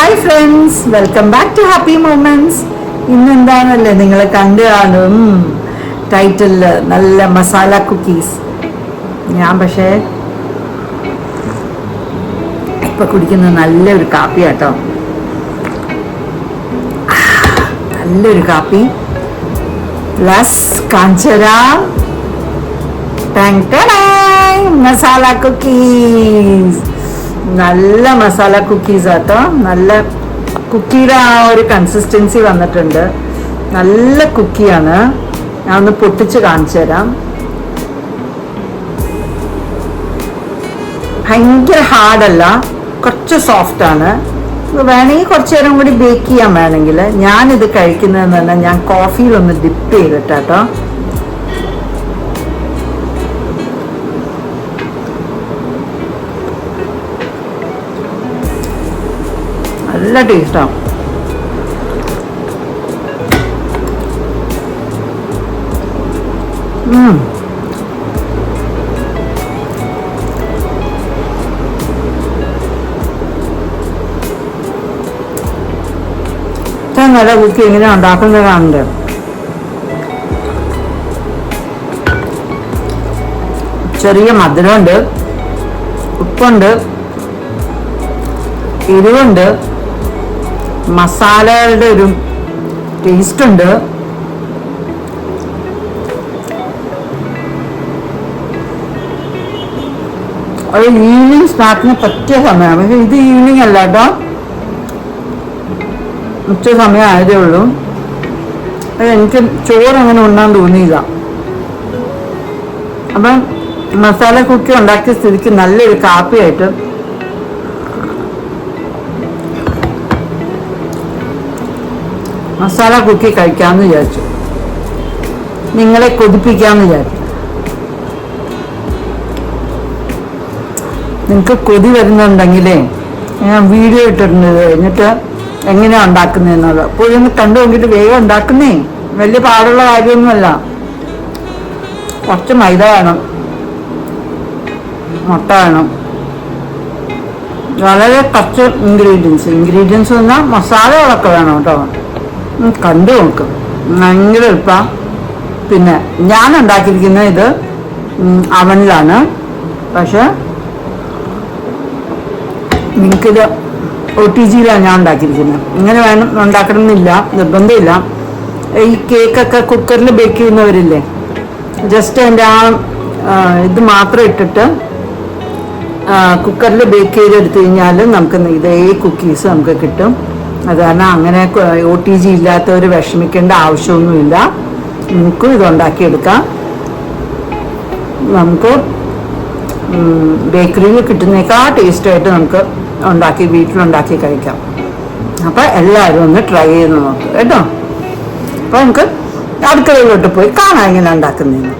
Hi friends, welcome back to happy moments. ഇന്നെന്താണല്ലേ നിങ്ങൾ കണ്ടു കാണും ടൈറ്റിലില്, നല്ല മസാല കുക്കീസ്. ഞാൻ പക്ഷേ ഇപ്പൊ കുടിക്കുന്ന നല്ലൊരു കാപ്പി കേട്ടോ, നല്ലൊരു കാപ്പി പ്ലസ് കാഞ്ചര മസാല കുക്കീസ്. നല്ല മസാല കുക്കീസ് ആട്ടോ, നല്ല കുക്കിയുടെ ആ ഒരു കൺസിസ്റ്റൻസി വന്നിട്ടുണ്ട്. നല്ല കുക്കിയാണ്. ഞാൻ ഒന്ന് പൊട്ടിച്ച് കാണിച്ചു തരാം. ഭയങ്കര ഹാർഡല്ല, കുറച്ച് സോഫ്റ്റ് ആണ്. വേണമെങ്കിൽ കുറച്ചു നേരം കൂടി ബേക്ക് ചെയ്യാൻ വേണമെങ്കിൽ. ഞാനിത് കഴിക്കുന്നതെന്ന് പറഞ്ഞാൽ ഞാൻ കോഫിയിലൊന്ന് ഡിപ്പ് ചെയ്തിട്ടാട്ടോ. നല്ല ടേസ്റ്റാണ്. നല്ല കുക്കി എങ്ങനെ ഉണ്ടാക്കുന്നത് കാണണ്ടേ. ചെറിയ മധുരമുണ്ട്, ഉപ്പുണ്ട്, എരിവുണ്ട്, മസാലകളുടെ ഒരു ടേസ്റ്റ് ഉണ്ട്. ഒരു ഈവനിങ് സ്നാക്കിന് പറ്റിയ സമയമാണ്. പക്ഷെ ഇത് ഈവനിങ് അല്ല കേട്ടോ, ഉച്ച സമയം ആയതേ ഉള്ളൂ. എനിക്ക് ചോറ് അങ്ങനെ ഉണ്ണാൻ തോന്നിയില്ല. അപ്പം മസാല കുക്കി ഉണ്ടാക്കിയ സ്ഥിതിക്ക് നല്ലൊരു കാപ്പിയായിട്ട് മസാല കുക്കി കഴിക്കാമെന്ന് വിചാരിച്ചു, നിങ്ങളെ കൊതിപ്പിക്കാമെന്ന് വിചാരിച്ചു. നിങ്ങൾക്ക് കൊതി വരുന്നുണ്ടെങ്കിലേ ഞാൻ വീഡിയോ ഇട്ടിട്ടുണ്ട്, എന്നിട്ട് എങ്ങനെയാണ് ഉണ്ടാക്കുന്നതെന്നുള്ളത്. അപ്പോൾ ഇതൊന്ന് കണ്ടു നോക്കിയിട്ട് വേഗം ഉണ്ടാക്കുന്നേ. വലിയ പാടുള്ള കാര്യമൊന്നുമല്ല. കുറച്ച് മൈദ വേണം, മുട്ട വേണം, വളരെ കുറച്ച് ഇൻഗ്രീഡിയൻസ് എന്നാൽ മസാലകളൊക്കെ വേണം കേട്ടോ. കണ്ടു നോക്കും, ഭയങ്കര എളുപ്പമാണ്. പിന്നെ ഞാൻ ഉണ്ടാക്കിയിരിക്കുന്നത് ഇത് അവനിലാണ്. പക്ഷെ നിങ്ങൾക്കിത് OTG ഞാൻ ഉണ്ടാക്കിയിരിക്കുന്നത്. ഇങ്ങനെ വേണം ഉണ്ടാക്കണമെന്നില്ല, നിർബന്ധമില്ല. ഈ കേക്കൊക്കെ കുക്കറിൽ ബേക്ക് ചെയ്യുന്നവരില്ലേ, ജസ്റ്റ് അതിൻ്റെ ആ ഇത് മാത്രം ഇട്ടിട്ട് കുക്കറിൽ ബേക്ക് ചെയ്തെടുത്തു കഴിഞ്ഞാൽ നമുക്ക് ഇതേ കുക്കീസ് നമുക്ക് കിട്ടും. അത് കാരണം അങ്ങനെ OTG ഇല്ലാത്തവർ വിഷമിക്കേണ്ട ആവശ്യമൊന്നുമില്ല. നമുക്കും ഇതുണ്ടാക്കിയെടുക്കാം. നമുക്ക് ബേക്കറിയിൽ കിട്ടുന്നേക്കാൾ ടേസ്റ്റായിട്ട് നമുക്ക് വീട്ടിലുണ്ടാക്കി കഴിക്കാം. അപ്പം എല്ലാവരും ഒന്ന് ട്രൈ ചെയ്ത് നോക്കുക കേട്ടോ. അപ്പം നമുക്ക് അടുക്കളയിലോട്ട് പോയി കാണാം ഇങ്ങനെ ഉണ്ടാക്കുന്നതെന്ന്.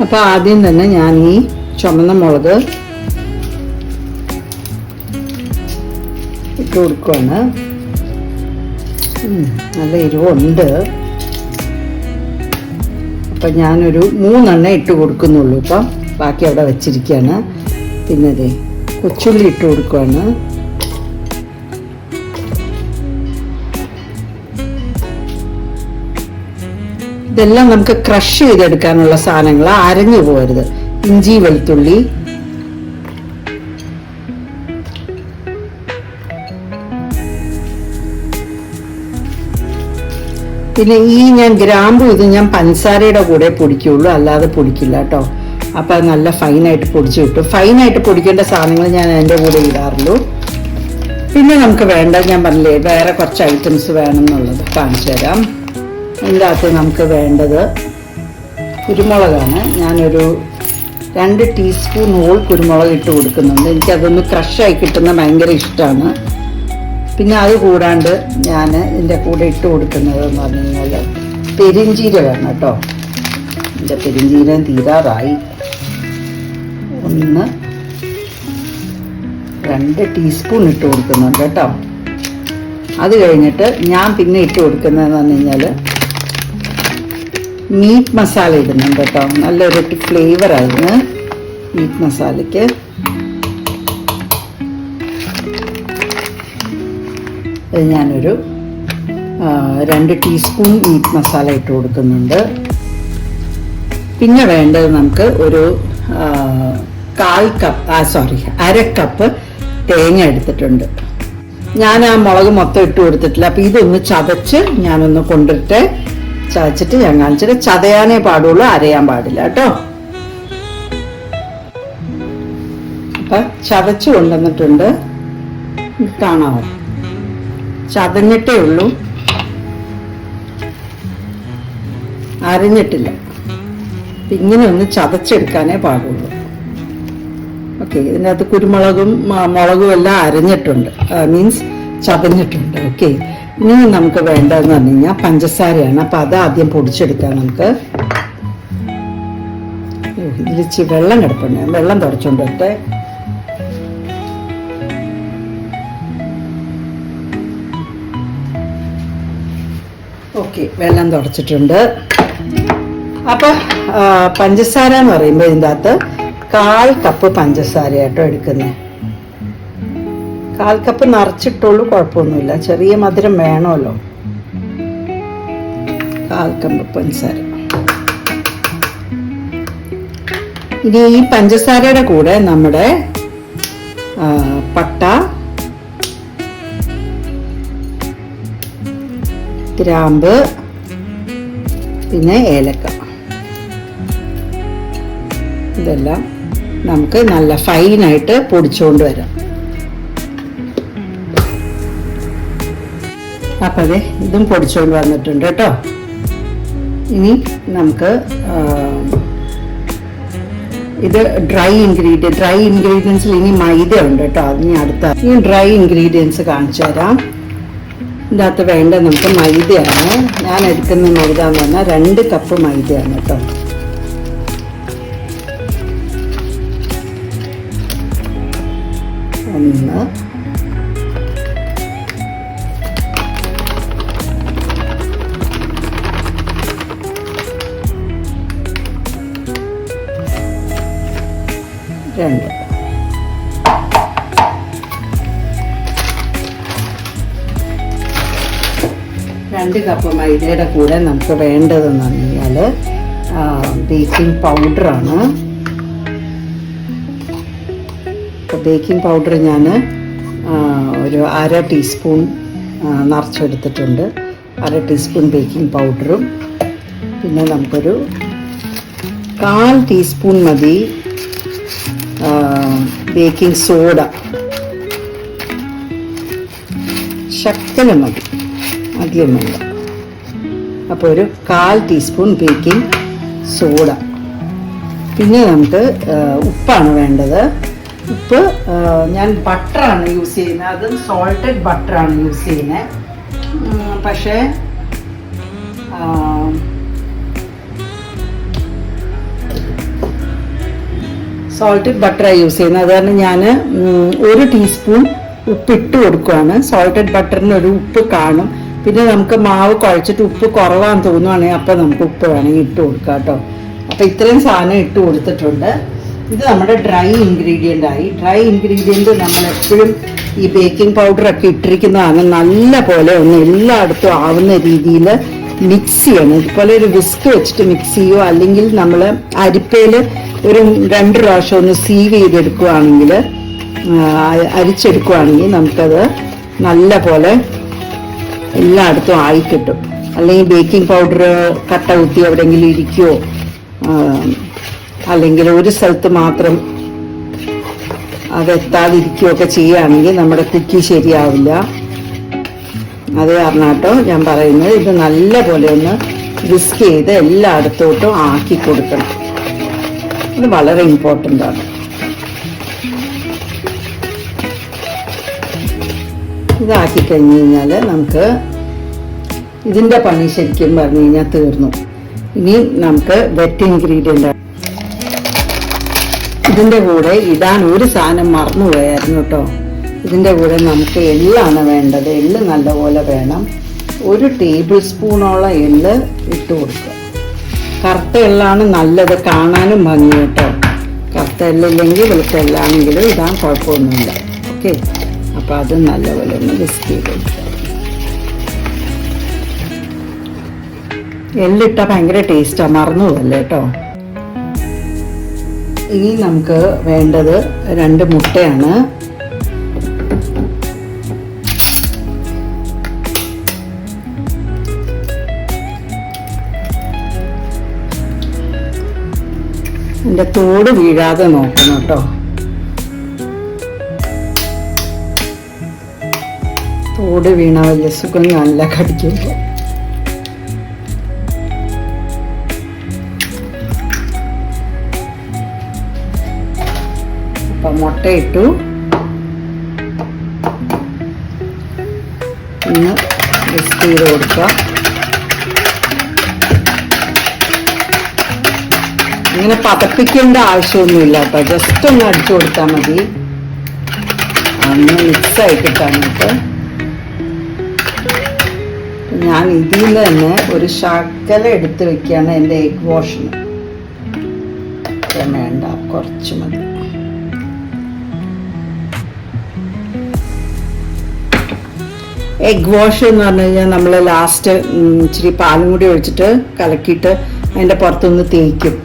അപ്പം ആദ്യം തന്നെ ഞാൻ ഈ ചുമന്ന മുളക് ഇട്ട് കൊടുക്കുകയാണ്. നല്ല എരിവുണ്ട്. അപ്പം ഞാനൊരു 3 ഇട്ട് കൊടുക്കുന്നുള്ളൂ. ഇപ്പം ബാക്കി അവിടെ വെച്ചിരിക്കുകയാണ്. പിന്നെ അതെ കൊച്ചുള്ളി ഇട്ട് കൊടുക്കുകയാണ്. ഇതെല്ലാം നമുക്ക് ക്രഷ് ചെയ്തെടുക്കാനുള്ള സാധനങ്ങൾ, അരഞ്ഞു പോകരുത്. ഇഞ്ചി, വെളുത്തുള്ളി, പിന്നെ ഞാൻ ഗ്രാമ്പു ഇത് ഞാൻ പഞ്ചസാരയുടെ കൂടെ പൊടിക്കുള്ളൂ, അല്ലാതെ പൊടിക്കില്ല കേട്ടോ. അപ്പം അത് നല്ല ഫൈനായിട്ട് പൊടിച്ച് കിട്ടും. ഫൈനായിട്ട് പൊടിക്കേണ്ട സാധനങ്ങൾ ഞാൻ അതിൻ്റെ കൂടെ ഇടാറുള്ളൂ. പിന്നെ നമുക്ക് വേണ്ട, ഞാൻ പറഞ്ഞില്ലേ വേറെ കുറച്ച് ഐറ്റംസ് വേണമെന്നുള്ളത് കാണിച്ചു തരാം. അതിൻ്റെ അകത്ത് നമുക്ക് വേണ്ടത് കുരുമുളകാണ്. ഞാനൊരു 2 ടീസ്പൂൺ ഹോൾ കുരുമുളക് ഇട്ട് കൊടുക്കുന്നുണ്ട്. എനിക്കതൊന്ന് ക്രഷായി കിട്ടുന്ന ഭയങ്കര ഇഷ്ടമാണ്. പിന്നെ അത് കൂടാണ്ട് ഞാൻ ഇതിൻ്റെ കൂടെ ഇട്ട് കൊടുക്കുന്നത് എന്ന് പറഞ്ഞു കഴിഞ്ഞാൽ പെരിഞ്ചീരകമാണ് കേട്ടോ. എൻ്റെ പെരിഞ്ചീരകം തീരാറായി. 2 ടീസ്പൂൺ ഇട്ട് കൊടുക്കുന്നുണ്ട് കേട്ടോ. അത് കഴിഞ്ഞിട്ട് ഞാൻ പിന്നെ ഇട്ട് കൊടുക്കുന്നതെന്ന് പറഞ്ഞു കഴിഞ്ഞാൽ മീറ്റ് മസാല ഇടുന്നുണ്ട് കേട്ടോ. നല്ലൊരു ഫ്ലേവർ ആയിരുന്നു മീറ്റ് മസാലയ്ക്ക്. അത് ഞാനൊരു 2 ടീസ്പൂൺ മീറ്റ് മസാല ഇട്ട് കൊടുക്കുന്നുണ്ട്. പിന്നെ വേണ്ടത് നമുക്ക് ഒരു 1/2 കപ്പ് തേങ്ങ എടുത്തിട്ടുണ്ട്. ഞാൻ ആ മുളക് മൊത്തം ഇട്ട് കൊടുത്തിട്ടില്ല. അപ്പം ഇതൊന്ന് ചതച്ച് ഞാനൊന്ന് കൊണ്ടിട്ട് ചതച്ചിട്ട് ഞാൻ കാണിച്ചിട്ട്, ചതയാനേ പാടുള്ളൂ, അരയാൻ പാടില്ല കേട്ടോ. അപ്പം ചതച്ച് കൊണ്ടുവന്നിട്ടുണ്ട്, കാണാമോ? ചതഞ്ഞിട്ടേ ഉള്ളൂ, അരഞ്ഞിട്ടില്ല. ഇങ്ങനെ ഒന്ന് ചതച്ചെടുക്കാനേ പാടുള്ളൂ. ഓക്കെ, ഇതിനകത്ത് കുരുമുളകും മുളകും എല്ലാം അരഞ്ഞിട്ടുണ്ട്, മീൻസ് ചതഞ്ഞിട്ടുണ്ട്. ഓക്കെ, ഇനി നമുക്ക് വേണ്ടതെന്ന് പറഞ്ഞു കഴിഞ്ഞാൽ പഞ്ചസാരയാണ്. അപ്പം അത് ആദ്യം പൊടിച്ചെടുക്കാം നമുക്ക്. ഇതിലിച്ച് വെള്ളം കിടപ്പുണ്ട്, ഞാൻ വെള്ളം തുടച്ചുകൊണ്ട് വരട്ടെ. ഓക്കെ, വെള്ളം തുടച്ചിട്ടുണ്ട്. അപ്പം പഞ്ചസാര എന്ന് പറയുമ്പോൾ ഇതിൻ്റെ അകത്ത് 1/4 കപ്പ് പഞ്ചസാര കേട്ടോ എടുക്കുന്നത്. 1/4 കപ്പ് നിറച്ചിട്ടുള്ളൂ, കുഴപ്പമൊന്നുമില്ല, ചെറിയ മധുരം വേണമല്ലോ. 1/4 കപ്പ് പഞ്ചസാര. ഇനി ഈ പഞ്ചസാരയുടെ കൂടെ നമ്മുടെ പട്ട, ഗ്രാമ്പ്, പിന്നെ ഏലക്ക, ഇതെല്ലാം നമുക്ക് നല്ല ഫൈനായിട്ട് പൊടിച്ചുകൊണ്ട് വരാം. അപ്പം അതെ, ഇതും പൊടിച്ചുകൊണ്ട് വന്നിട്ടുണ്ട് കേട്ടോ. ഇനി നമുക്ക് ഇത് ഡ്രൈ ഇൻഗ്രീഡിയൻസിൽ ഇനി മൈദ ഉണ്ട് കേട്ടോ. അതിന് അടുത്ത ഈ ഡ്രൈ ഇൻഗ്രീഡിയൻസ് കാണിച്ചു തരാം. ഇതിൻ്റെ അകത്ത് വേണ്ട നമുക്ക് മൈദയാണ്. ഞാൻ എടുക്കുന്ന മൈദ എന്ന് പറഞ്ഞാൽ 2 കപ്പ് മൈദയാണ് കേട്ടോ. ഒന്ന്, രണ്ട്, 2 കപ്പ് മൈദയുടെ കൂടെ നമുക്ക് വേണ്ടതെന്ന് പറഞ്ഞാൽ ബേക്കിംഗ് പൗഡറാണ്. ബേക്കിംഗ് പൗഡർ ഞാൻ ഒരു 1/2 ടീസ്പൂൺ നിറച്ചെടുത്തിട്ടുണ്ട്. 1/2 ടീസ്പൂൺ ബേക്കിംഗ് പൗഡറും പിന്നെ നമുക്കൊരു 1/4 ടീസ്പൂൺ മതി ബേക്കിംഗ് സോഡ. ശക്കല മതി, അധികം വേണ്ട. അപ്പോൾ ഒരു 1/4 ടീസ്പൂൺ ബേക്കിംഗ് സോഡ. പിന്നെ നമുക്ക് ഉപ്പാണ് വേണ്ടത്. ഉപ്പ് ഞാൻ ബട്ടറാണ് യൂസ് ചെയ്യുന്നത്, അതും സോൾട്ടഡ് ബട്ടറാണ് യൂസ് ചെയ്യുന്നത്. പക്ഷേ സോൾട്ടഡ് ബട്ടറാണ് യൂസ് ചെയ്യുന്നത്. അത് കാരണം ഞാൻ 1 ടീസ്പൂൺ ഉപ്പ് ഇട്ട് കൊടുക്കുകയാണ്. സോൾട്ടഡ് ബട്ടറിന് ഒരു ഉപ്പ് കാണും. പിന്നെ നമുക്ക് മാവ് കുഴച്ചിട്ട് ഉപ്പ് കുറവാന്ന് തോന്നുവാണെങ്കിൽ അപ്പം നമുക്ക് ഉപ്പ് വേണമെങ്കിൽ ഇട്ട് കൊടുക്കാം കേട്ടോ. അപ്പം ഇത്രയും സാധനം ഇട്ട് കൊടുത്തിട്ടുണ്ട്. ഇത് നമ്മുടെ ഡ്രൈ ഇൻഗ്രീഡിയൻ്റ് ആയി. ഡ്രൈ ഇൻഗ്രീഡിയൻറ്റ് നമ്മളെപ്പോഴും ഈ ബേക്കിംഗ് പൗഡറൊക്കെ ഇട്ടിരിക്കുന്നതാണ്. നല്ല പോലെ ഒന്ന് എല്ലായിടത്തും ആവുന്ന രീതിയിൽ മിക്സ് ചെയ്യണം. ഇതുപോലെ ഒരു വിസ്ക് വെച്ചിട്ട് മിക്സ് ചെയ്യുമോ, അല്ലെങ്കിൽ നമ്മൾ അരിപ്പയിൽ ഒരു 2 പ്രാവശ്യം ഒന്ന് സീവ് ചെയ്തെടുക്കുകയാണെങ്കിൽ, അരിച്ചെടുക്കുകയാണെങ്കിൽ നമുക്കത് നല്ല പോലെ എല്ലായിടത്തും ആയി കിട്ടും. അല്ലെങ്കിൽ ബേക്കിംഗ് പൗഡർ കട്ട കുത്തി എവിടെയെങ്കിലും ഇരിക്കുമോ, അല്ലെങ്കിൽ ഒരു സ്ഥലത്ത് മാത്രം അതെത്താതിരിക്കുകയൊക്കെ ചെയ്യുകയാണെങ്കിൽ നമ്മുടെ കുക്കി ശരിയാവില്ല. അത് കാരണം കേട്ടോ ഞാൻ പറയുന്നത്, ഇത് നല്ല പോലെ ഒന്ന് വിസ്ക് ചെയ്ത് എല്ലായിടത്തോട്ടും ആക്കി കൊടുക്കണം. ഇത് വളരെ ഇമ്പോർട്ടൻ്റ് ആണ്. ഇതാക്കി കഴിഞ്ഞ് കഴിഞ്ഞാൽ നമുക്ക് ഇതിൻ്റെ പണി ശരിക്കും പറഞ്ഞു കഴിഞ്ഞാൽ തീർന്നു. ഇനി നമുക്ക് വെറ്റ് ഇൻഗ്രീഡിയൻ്റ് ഇതിൻ്റെ കൂടെ ഇടാൻ ഒരു സാധനം മറന്നുപോയായിരുന്നു കേട്ടോ. ഇതിൻ്റെ കൂടെ നമുക്ക് എള്ളാണ് വേണ്ടത്. എള്ള് നല്ലപോലെ വേണം. 1 ടേബിൾ സ്പൂണോളം എള്ള് ഇട്ട് കൊടുക്കുക. കറുത്ത എള്ളാണ് നല്ലത്, കാണാനും ഭംഗി കേട്ടോ. കറുത്ത എള്ളില്ലെങ്കിൽ വെളുത്ത എള്ളാണെങ്കിലും ഇടാൻ കുഴപ്പമൊന്നുമില്ല. ഓക്കെ, അപ്പോൾ അത് നല്ലപോലെ ഒന്ന് വിസ്ക് ചെയ്ത് കൊടുക്കുക. എള്ളിട്ടാൽ ഭയങ്കര ടേസ്റ്റാണ്, മറന്നു പോകല്ലേ കേട്ടോ. ഇനി നമുക്ക് വേണ്ടത് 2 മുട്ടയാണ്. എൻ്റെ തോട് വീഴാതെ നോക്കണം കേട്ടോ. തോട് വീണ വലിയ സുഖം നല്ല കടിക്കുമ്പോൾ. അപ്പം മുട്ട ഇട്ടു. ഒന്ന് മിക്സ് ചെയ്ത് കൊടുക്കുക. ഇങ്ങനെ പതപ്പിക്കേണ്ട ആവശ്യമൊന്നുമില്ല കേട്ടോ, ജസ്റ്റ് ഒന്ന് അടിച്ചു കൊടുത്താൽ മതി. ഒന്ന് മിക്സായി കിട്ടാനായിട്ട്. ഞാൻ ഇതിൽ നിന്ന് തന്നെ ഒരു ശകലം എടുത്ത് വെക്കുകയാണ് എൻ്റെ എഗ് വാഷിന്. വേണ്ട, കുറച്ച് മതി. എഗ് വാഷ് എന്ന് പറഞ്ഞു കഴിഞ്ഞാൽ നമ്മൾ ലാസ്റ്റ് ഇച്ചിരി പാലും കൂടി ഒഴിച്ചിട്ട് കലക്കിയിട്ട് അതിൻ്റെ പുറത്തൊന്ന് തേക്കും.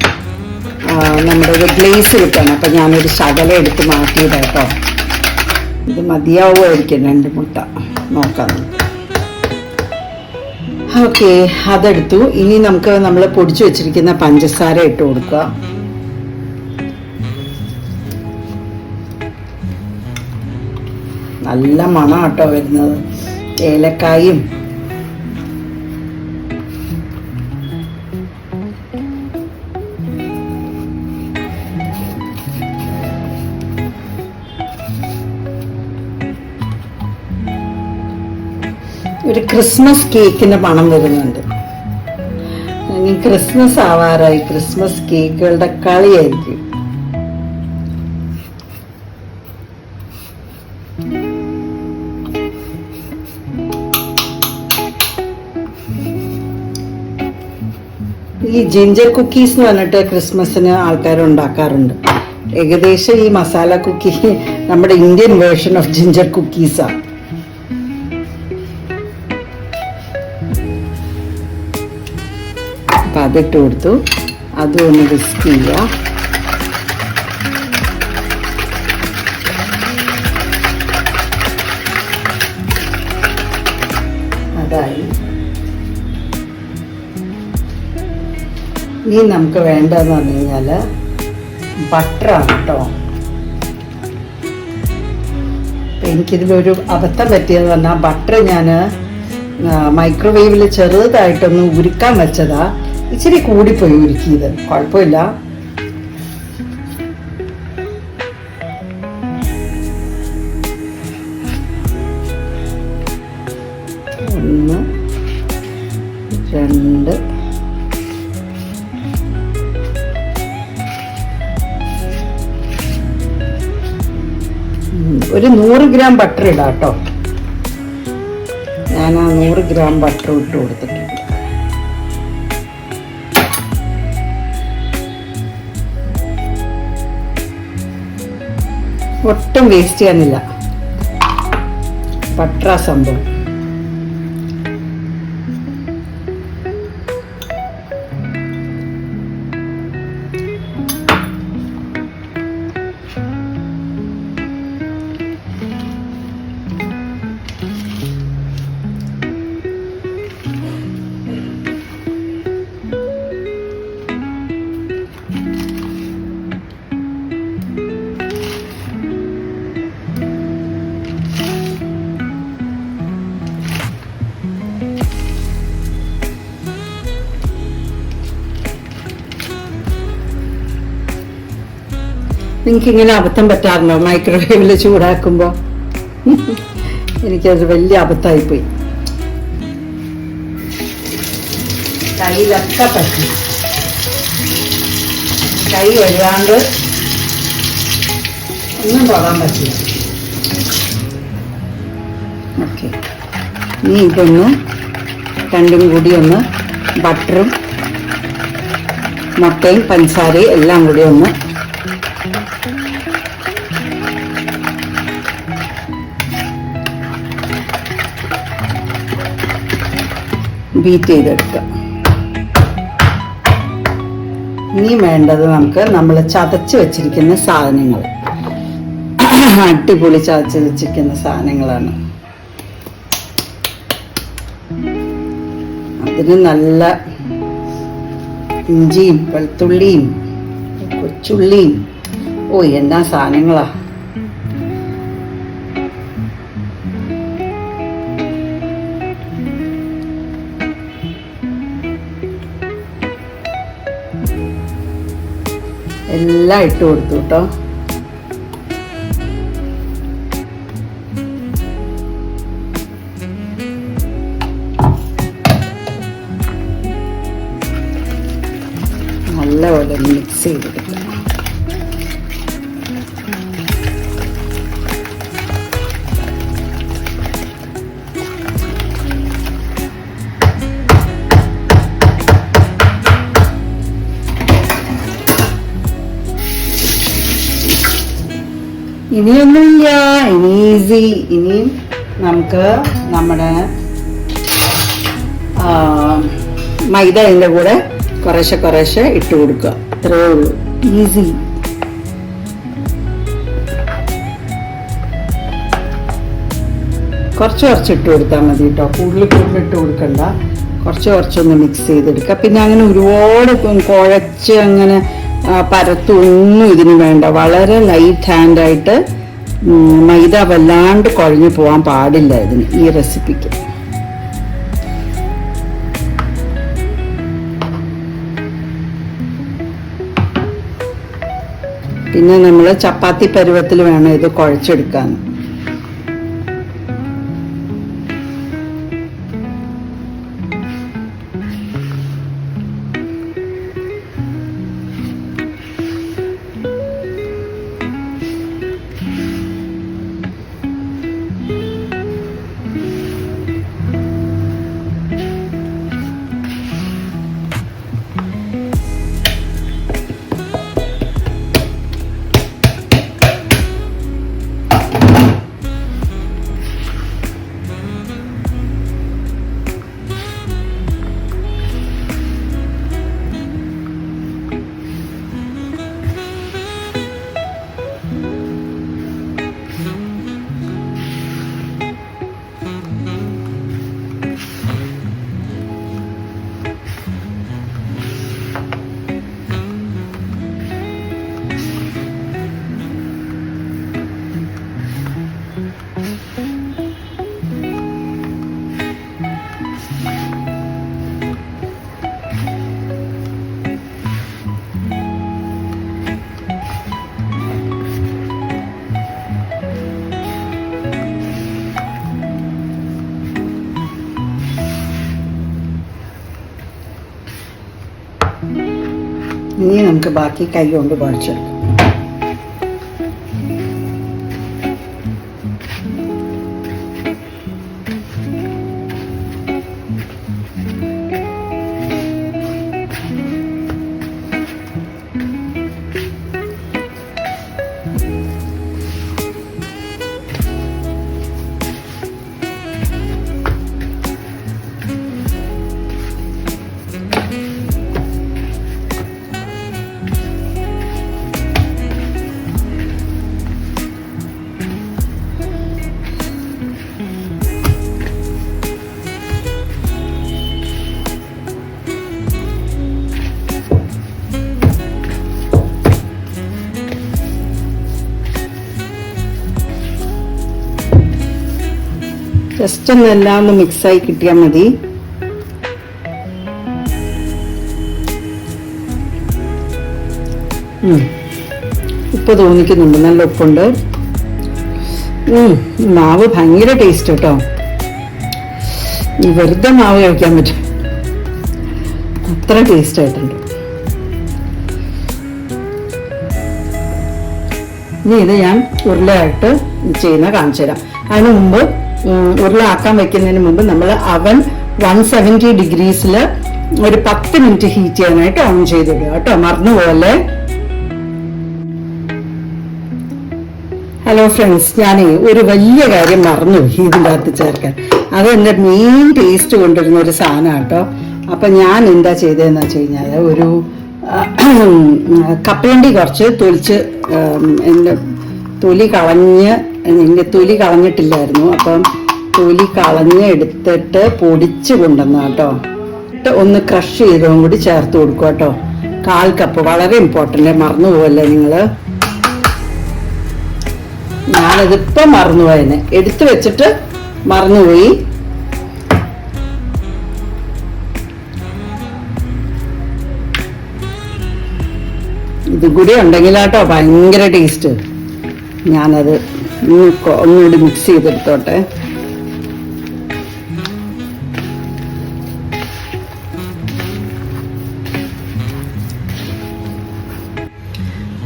നമ്മുടെ ഒരു ഗ്ലേസ് കിട്ടണം. അപ്പം ഞാനൊരു ശകലം എടുത്ത് മാറ്റിയത് കേട്ടോ. ഇത് മതിയാവുമായിരിക്കും 2 മുട്ട, നോക്കാം. ഓക്കെ, അതെടുത്തു. ഇനി നമുക്ക് നമ്മൾ പൊടിച്ചു വെച്ചിരിക്കുന്ന പഞ്ചസാര ഇട്ട് കൊടുക്കുക. നല്ല മണം കേട്ടോ വരുന്നത്, ഏലക്കായും. ഒരു ക്രിസ്മസ് കേക്കിന്റെ മണം വരുന്നുണ്ട്. ഇനി ക്രിസ്മസ് ആവാറായി, ക്രിസ്മസ് കേക്കുകളുടെ കളിയായിരിക്കും. ഈ ജിഞ്ചർ കുക്കീസ് എന്ന് പറഞ്ഞിട്ട് ക്രിസ്മസിന് ആൾക്കാർ ഉണ്ടാക്കാറുണ്ട്. ഏകദേശം ഈ മസാല കുക്കി നമ്മുടെ ഇന്ത്യൻ വേർഷൻ ഓഫ് ജിഞ്ചർ കുക്കീസാണ്. അപ്പം അതിട്ട് കൊടുത്തു. അതും ഒന്ന് വിസ്ക് ചെയ്യുക. അതായി. ഇനി നമുക്ക് വേണ്ടതെന്ന് പറഞ്ഞു കഴിഞ്ഞാൽ ബട്ടറാണ് കേട്ടോ. അപ്പം എനിക്കിതിലൊരു അബദ്ധം പറ്റിയെന്ന് പറഞ്ഞാൽ ബട്ടർ ഞാൻ മൈക്രോവേവിൽ ചെറുതായിട്ടൊന്ന് ഉരുക്കാൻ വെച്ചതാ. ഇച്ചിരി കൂടിപ്പോയി ഉരുക്കിയത്. കുഴപ്പമില്ല. ഒന്ന്, രണ്ട്, ഒരു 100 ഗ്രാം ബട്ടർ ഇടാം കേട്ടോ. ഞാൻ ആ 100 ഗ്രാം ബട്ടർ ഇട്ട് കൊടുത്തിട്ടുണ്ട്. ഒട്ടും വേസ്റ്റ് ചെയ്യാനില്ല. ബട്ടർ സംഭവം. നിങ്ങൾക്ക് ഇങ്ങനെ അബദ്ധം പറ്റാറുണ്ടോ മൈക്രോവേവിൽ ചൂടാക്കുമ്പോൾ? എനിക്കത് വലിയ അബദ്ധമായിപ്പോയി. കയ്യിലൊക്കെ പറ്റി. കൈ വഴുകാണ്ട് ഒന്നും തൊടാൻ പറ്റില്ല. ഓക്കെ, ഇനി ഇതൊന്ന് രണ്ടും കൂടി ഒന്ന് ബട്ടറും മുട്ടയും പഞ്ചസാരയും എല്ലാം കൂടി ഒന്ന് ബീറ്റ് ചെയ്തെടുക്കാം. ഇനി വേണ്ടത് നമുക്ക് നമ്മൾ ചതച്ച് വെച്ചിരിക്കുന്ന സാധനങ്ങൾ, അടിപൊളി ചതച്ച് വെച്ചിരിക്കുന്ന സാധനങ്ങളാണ്. അതിന് നല്ല ഇഞ്ചിയും വെളുത്തുള്ളിയും കൊച്ചുള്ളിയും, ഓ എന്നാ സാധനങ്ങളാ. എല്ലാം ഇട്ട് കൊടുത്തു കേട്ടോ. നല്ലപോലെ മിക്സ് ചെയ്തെടുക്കുക. ഇനിയൊന്നുമില്ല, ഇനി ഈസി. ഇനിയും നമുക്ക് നമ്മുടെ മൈദ അതിൻ്റെ കൂടെ കുറേശ്ശെ കുറേശ്ശെ ഇട്ട് കൊടുക്കുക. അത്രയേ ഉള്ളൂ, ഈസി. കുറച്ച് ഇട്ട് കൊടുത്താൽ മതി കേട്ടോ, കൂടുതൽ ഇട്ട് കൊടുക്കണ്ട. കുറച്ചൊന്ന് മിക്സ് ചെയ്തെടുക്കുക. പിന്നെ അങ്ങനെ ഒരുപാട് കുഴച്ച് അങ്ങനെ പരത്തൊന്നും ഇതിന് വേണ്ട. വളരെ ലൈറ്റ് ഹാൻഡായിട്ട്, മൈദ വല്ലാണ്ട് കുഴഞ്ഞു പോകാൻ പാടില്ല ഇതിന്, ഈ റെസിപ്പിക്ക്. പിന്നെ നമ്മൾ ചപ്പാത്തി പരുവത്തിൽ വേണം ഇത് കുഴച്ചെടുക്കാൻ. ഇനി നമുക്ക് ബാക്കി കൈ കൊണ്ട് കുഴച്ചെടുക്കാം. ജസ്റ്റ് ഒന്നെല്ലാം ഒന്ന് മിക്സായി കിട്ടിയാൽ മതി. ഉപ്പ് തോന്നിക്കുന്നുണ്ട്, നല്ല ഉപ്പുണ്ട്. മാവ് ഭയങ്കര ടേസ്റ്റ് കേട്ടോ. വെറുതെ മാവ് കഴിക്കാൻ പറ്റും, അത്ര ടേസ്റ്റ് ആയിട്ടുണ്ട്. ഇനി ഇത് ഞാൻ ഉരുളയായിട്ട് ചെയ്യുന്ന കാണിച്ചു തരാം. അതിന് മുമ്പ് ഉരുള ആക്കാൻ വെക്കുന്നതിന് മുമ്പ് നമ്മൾ അവൻ 170 ഡിഗ്രീസിൽ ഒരു 10 മിനിറ്റ് ഹീറ്റ് ചെയ്യാനായിട്ട് ഓൺ ചെയ്തിടുക കേട്ടോ, മറന്നുപോലെ. ഹലോ ഫ്രണ്ട്സ്, ഞാൻ ഒരു വലിയ കാര്യം മറന്നു ഇതിൻ്റെ അകത്ത് ചേർക്കാൻ. അത് എൻ്റെ മെയിൻ ടേസ്റ്റ് കൊണ്ടുവരുന്ന ഒരു സാധനം കേട്ടോ. അപ്പം ഞാൻ എന്താ ചെയ്തതെന്ന് വെച്ച് കഴിഞ്ഞാൽ ഒരു കപ്പലണ്ടി കുറച്ച് തൊലിച്ച് എൻ്റെ തൊലി കളഞ്ഞിട്ടില്ലായിരുന്നു. അപ്പം തൊലി കളഞ്ഞ് എടുത്തിട്ട് പൊടിച്ച് കൊണ്ടുവന്ന കേട്ടോ. ഒന്ന് ക്രഷ് ചെയ്തതും കൂടി ചേർത്ത് കൊടുക്കുക കേട്ടോ. 1/4 കപ്പ്, വളരെ ഇമ്പോർട്ടൻ്റ്, മറന്നു പോവല്ലേ നിങ്ങൾ. ഞാനതിപ്പം മറന്നുപോയതിനെ എടുത്തു വെച്ചിട്ട് മറന്നുപോയി. ഇതും കൂടി ഉണ്ടെങ്കിലാട്ടോ ഭയങ്കര ടേസ്റ്റ്. ഞാനത് ഒന്നുകൂടി മിക്സ് ചെയ്തെടുത്തോട്ടെ.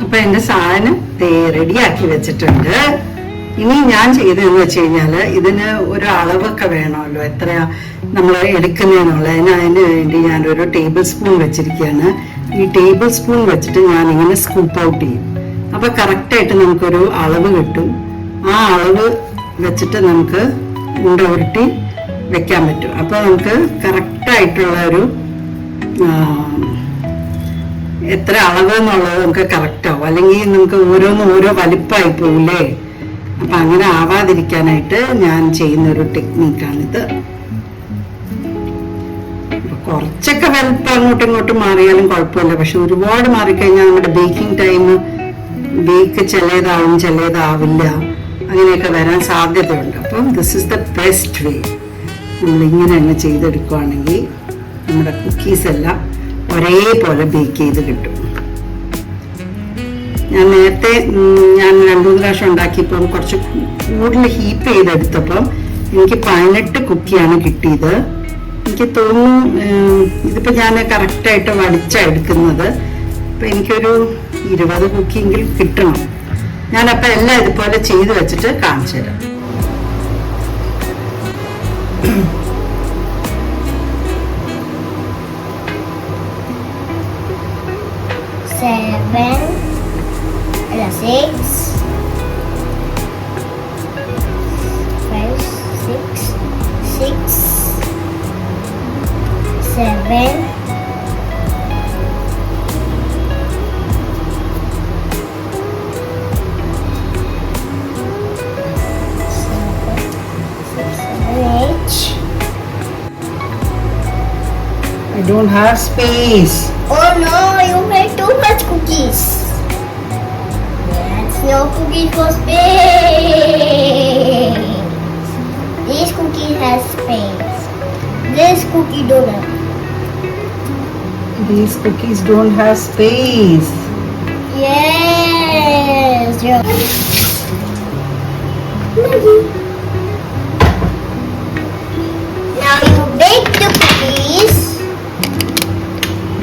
അപ്പൊ എന്റെ സാധനം റെഡിയാക്കി വെച്ചിട്ടുണ്ട്. ഇനി ഞാൻ ചെയ്തതെന്ന് വെച്ച് കഴിഞ്ഞാല് ഇതിന് ഒരു അളവൊക്കെ വേണമല്ലോ, എത്രയാ നമ്മൾ എടുക്കുന്നതിനുള്ളത്. അതിന് വേണ്ടി ഞാനൊരു ടേബിൾ സ്പൂൺ വെച്ചിരിക്കുകയാണ്. ഈ ടേബിൾ സ്പൂൺ വെച്ചിട്ട് ഞാൻ ഇങ്ങനെ സ്കൂപ്പ് ഔട്ട് ചെയ്യും. അപ്പൊ കറക്റ്റായിട്ട് നമുക്കൊരു അളവ് കിട്ടും. ആ അളവ് വെച്ചിട്ട് നമുക്ക് ഉണ്ട ഉരുട്ടി വെക്കാൻ പറ്റും. അപ്പൊ നമുക്ക് കറക്റ്റായിട്ടുള്ള ഒരു എത്ര അളവ് എന്നുള്ളത് നമുക്ക് കറക്റ്റ് ആവും. അല്ലെങ്കിൽ നമുക്ക് ഓരോ വലിപ്പമായി പോവില്ലേ. അപ്പൊ അങ്ങനെ ആവാതിരിക്കാനായിട്ട് ഞാൻ ചെയ്യുന്നൊരു ടെക്നീക്കാണിത്. കുറച്ചൊക്കെ വലിപ്പം അങ്ങോട്ടും ഇങ്ങോട്ടും മാറിയാലും കുഴപ്പമില്ല. പക്ഷെ ഒരുപാട് മാറിക്കഴിഞ്ഞാൽ നമ്മുടെ ബേക്കിംഗ് ടൈം ചിലതാവും ചിലതാവില്ല, അങ്ങനെയൊക്കെ വരാൻ സാധ്യതയുണ്ട്. അപ്പം this is the best way. നമ്മളിങ്ങനെ തന്നെ ചെയ്തെടുക്കുകയാണെങ്കിൽ നമ്മുടെ കുക്കീസ് എല്ലാം ഒരേപോലെ ബേക്ക് ചെയ്ത് കിട്ടും. ഞാൻ നേരത്തെ 2-3 പ്രാവശ്യം ഉണ്ടാക്കിയപ്പം കുറച്ച് കൂടുതൽ ഹീപ്പ് ചെയ്തെടുത്തപ്പം എനിക്ക് 18 കുക്കിയാണ് കിട്ടിയത്. എനിക്ക് തോന്നുന്നു ഇതിപ്പോൾ ഞാൻ കറക്റ്റായിട്ട് വടിച്ചാണ് എടുക്കുന്നത്. അപ്പം എനിക്കൊരു 20 കുക്കിയെങ്കിലും കിട്ടണം. ഞാനപ്പോൾ എല്ലാം ഇതുപോലെ ചെയ്ത് വെച്ചിട്ട് കാണിച്ചു തരാം. I don't have space. Oh no, you made too much cookies. That's no cookies for space. This cookie has space. This cookie don't have. These cookies don't have space. Yes. Now you bake the cookies.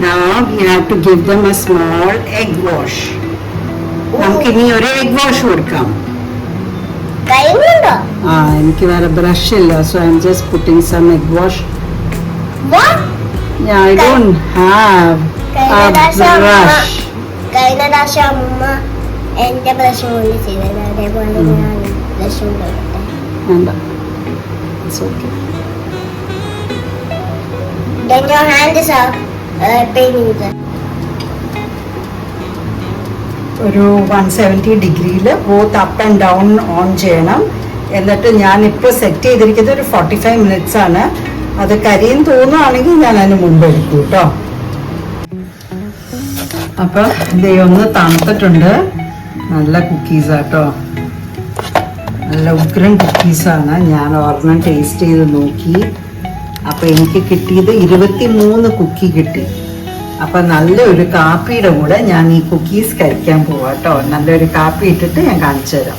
Now we have to give them a small egg wash. നമുക്ക് ഇനി ഒരു egg wash കൊടുക്കാം. എനിക്ക് വേറെ brush ഇല്ല, so I'm just putting some egg wash. What? Yeah, I don't have a brush. കഴിഞ്ഞ പ്രാവശ്യം അമ്മ എന്റെ ബ്രഷ് കൊണ്ട് ചെയ്തത്, അതേപോലെ ഞാൻ ബ്രഷ് കൊണ്ട് വേണ്ട, it's okay. Then your hand is up. ഒരു 170 ഡിഗ്രിയിൽ both up and down on ചെയ്യണം. എന്നിട്ട് ഞാനിപ്പോൾ സെറ്റ് ചെയ്തിരിക്കുന്നത് ഒരു 45 മിനിറ്റ്സ് ആണ്. അത് കരിയും തോന്നുകയാണെങ്കിൽ ഞാൻ അതിന് മുമ്പ് എടുക്കും കേട്ടോ. അപ്പം ഇതൊന്ന് തണുത്തിട്ടുണ്ട്. നല്ല കുക്കീസാട്ടോ, നല്ല ഉഗ്രൻ കുക്കീസാണ്. ഞാൻ ഒരെണ്ണം ടേസ്റ്റ് ചെയ്ത് നോക്കി. അപ്പം എനിക്ക് കിട്ടിയത് 23 കുക്കി കിട്ടി. അപ്പം നല്ലൊരു കാപ്പിയുടെ കൂടെ ഞാൻ ഈ കുക്കീസ് കഴിക്കാൻ പോവാം കേട്ടോ. നല്ലൊരു കാപ്പി ഇട്ടിട്ട് ഞാൻ കാണിച്ചു തരാം.